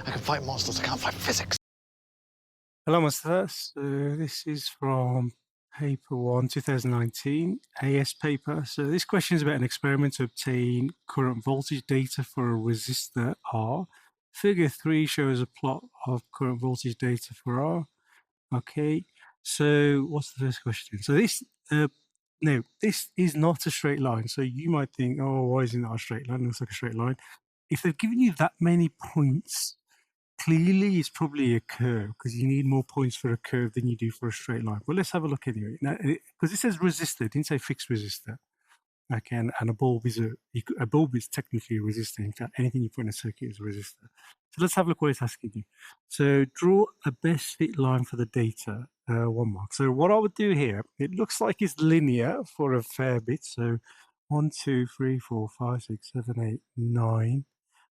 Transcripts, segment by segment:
I can fight monsters, I can't fight physics. Hello, Master. So this is from paper 1, 2019, AS paper. So this question is about an experiment to obtain current voltage data for a resistor R. Figure 3 shows a plot of current voltage data for R. Okay, so what's the first question? So no, this is not a straight line. So you might think, oh, why is it not a straight line? It looks like a straight line. If they've given you that many points, clearly it's probably a curve because you need more points for a curve than you do for a straight line. But let's have a look anyway. Now, because it says resistor, it didn't say fixed resistor. Okay, and a bulb is a bulb is technically a resistor. In fact, anything you put in a circuit is a resistor. So let's have a look what it's asking you. So draw a best fit line for the data. 1 mark. So what I would do here, it looks like it's linear for a fair bit. So 1, 2, 3, 4, 5, 6, 7, 8, 9.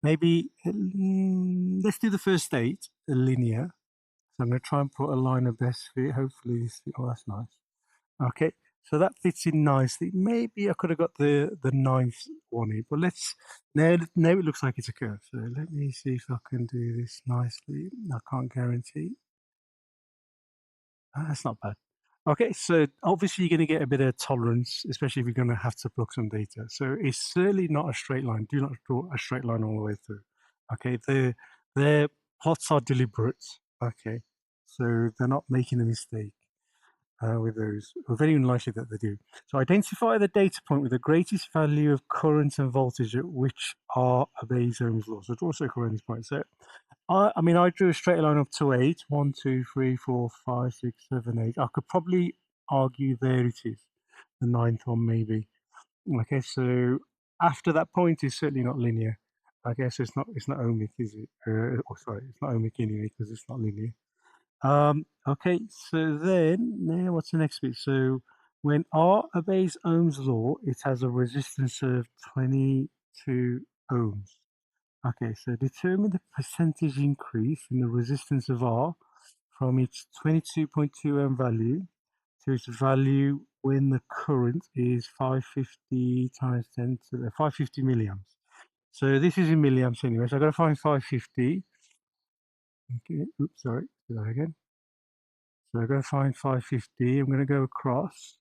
Maybe let's do the first 8 linear. So I'm going to try and put a line of best fit. Hopefully, oh, that's nice. Okay, so that fits in nicely. Maybe I could have got the ninth one in, but let's now it looks like it's a curve. So let me see if I can do this nicely. I can't guarantee. That's not bad. Okay, so obviously you're going to get a bit of tolerance, especially if you're going to have to plug some data. So it's certainly not a straight line. Do not draw a straight line all the way through. Okay, their plots are deliberate. Okay, so they're not making a mistake with those, or very unlikely that they do. So identify the data point with the greatest value of current and voltage at which are obeys Ohm's law. So draw a circle around this point. So I mean, I drew a straight line up to 8. 1, 2, 3, 4, 5, 6, 7, 8. I could probably argue there it is, the ninth one maybe. Okay, so after that point is certainly not linear. I guess it's not ohmic, is it? Oh, sorry, it's not ohmic anyway because it's not linear. Okay, so then now what's the next bit? So when R obeys Ohm's law, it has a resistance of 22 ohms. Okay, so determine the percentage increase in the resistance of R from its 22.2 ohm value to its value when the current is 550 times 10 to the 550 milliamps. So this is in milliamps anyway. So I've got to find 550. Okay, oops, sorry, do that again. So I'm going to find 550. I'm going to go across.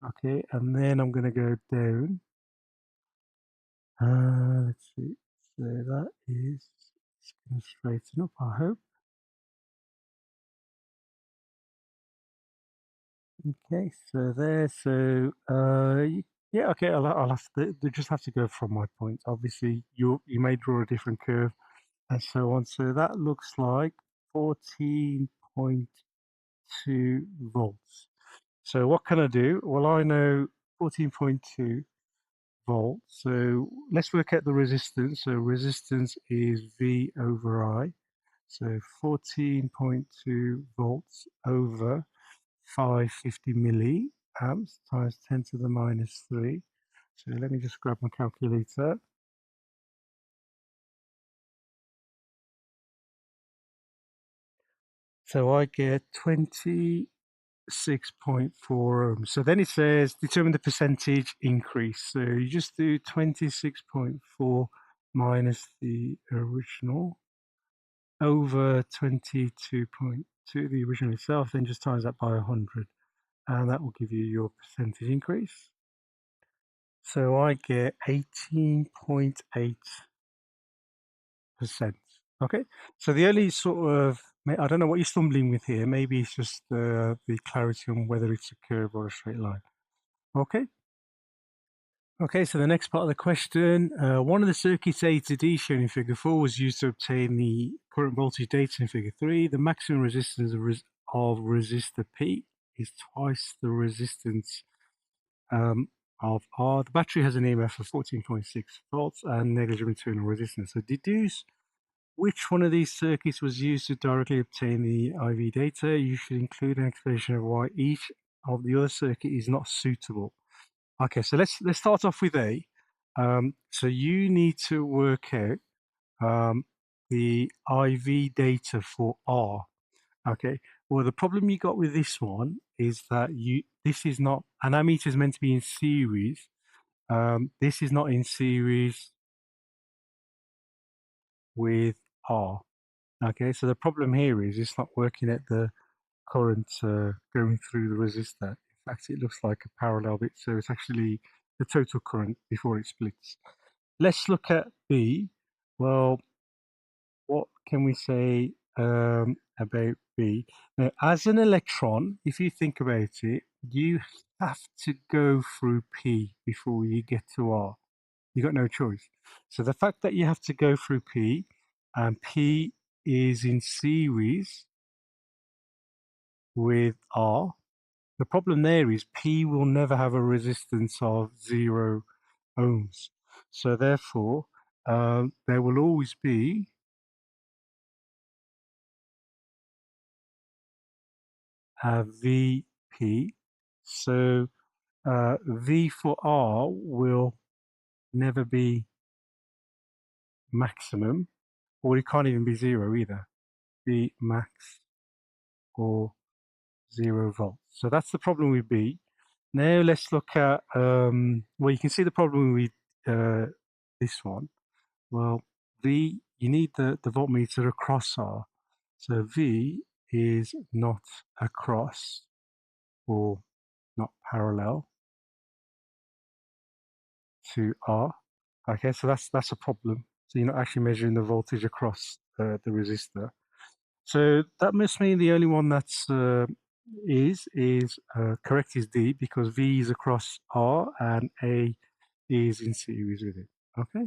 Okay, and then I'm going to go down. Let's see. So that is, it's going to straighten up, I hope. Okay, so there, so yeah, okay, I'll have to, they just have to go from my point. Obviously, you may draw a different curve and so on. So that looks like 14.2 volts. So what can I do? Well, I know 14.2 volts. So let's work out the resistance. So resistance is V over I. So 14.2 volts over 550 milliamps times 10 to the minus 3. So let me just grab my calculator. So I get 26.4 ohms. So then it says determine the percentage increase. So you just do 26.4 minus the original over 22.2, the original itself, then just times that by 100. And that will give you your percentage increase. So I get 18.8%. Okay. So the only sort of, I don't know what you're stumbling with here. Maybe it's just the clarity on whether it's a curve or a straight line. Okay. Okay, so the next part of the question, one of the circuits A to D shown in figure 4 was used to obtain the current voltage data in figure 3. The maximum resistance of resistor P is twice the resistance of R. The battery has an EMF of 14.6 volts and negligible internal resistance. So deduce which one of these circuits was used to directly obtain the IV data. You should include an explanation of why each of the other circuit is not suitable. Okay, so let's start off with A. So you need to work out the IV data for R. Okay. Well, the problem you got with this one is that this is not an ammeter is meant to be in series. This is not in series with R. Okay, so the problem here is it's not working at the current going through the resistor. In fact, it looks like a parallel bit, so it's actually the total current before it splits. Let's look at B. Well, what can we say about B? Now, as an electron, if you think about it, you have to go through P before you get to R. You got no choice. So the fact that you have to go through P, and P is in series with R, the problem there is P will never have a resistance of 0 ohms. So therefore, there will always be a VP. So V for R will never be maximum, or it can't even be 0 either. Be max or 0 volts. So that's the problem with B. Now let's look at, well, you can see the problem with this one. Well, V, you need the voltmeter across R. So V is not across or not parallel to R. Okay, so that's a problem. So you're not actually measuring the voltage across the resistor. So that must mean the only one that's is correct is D, because V is across R and A is in series with it. Okay.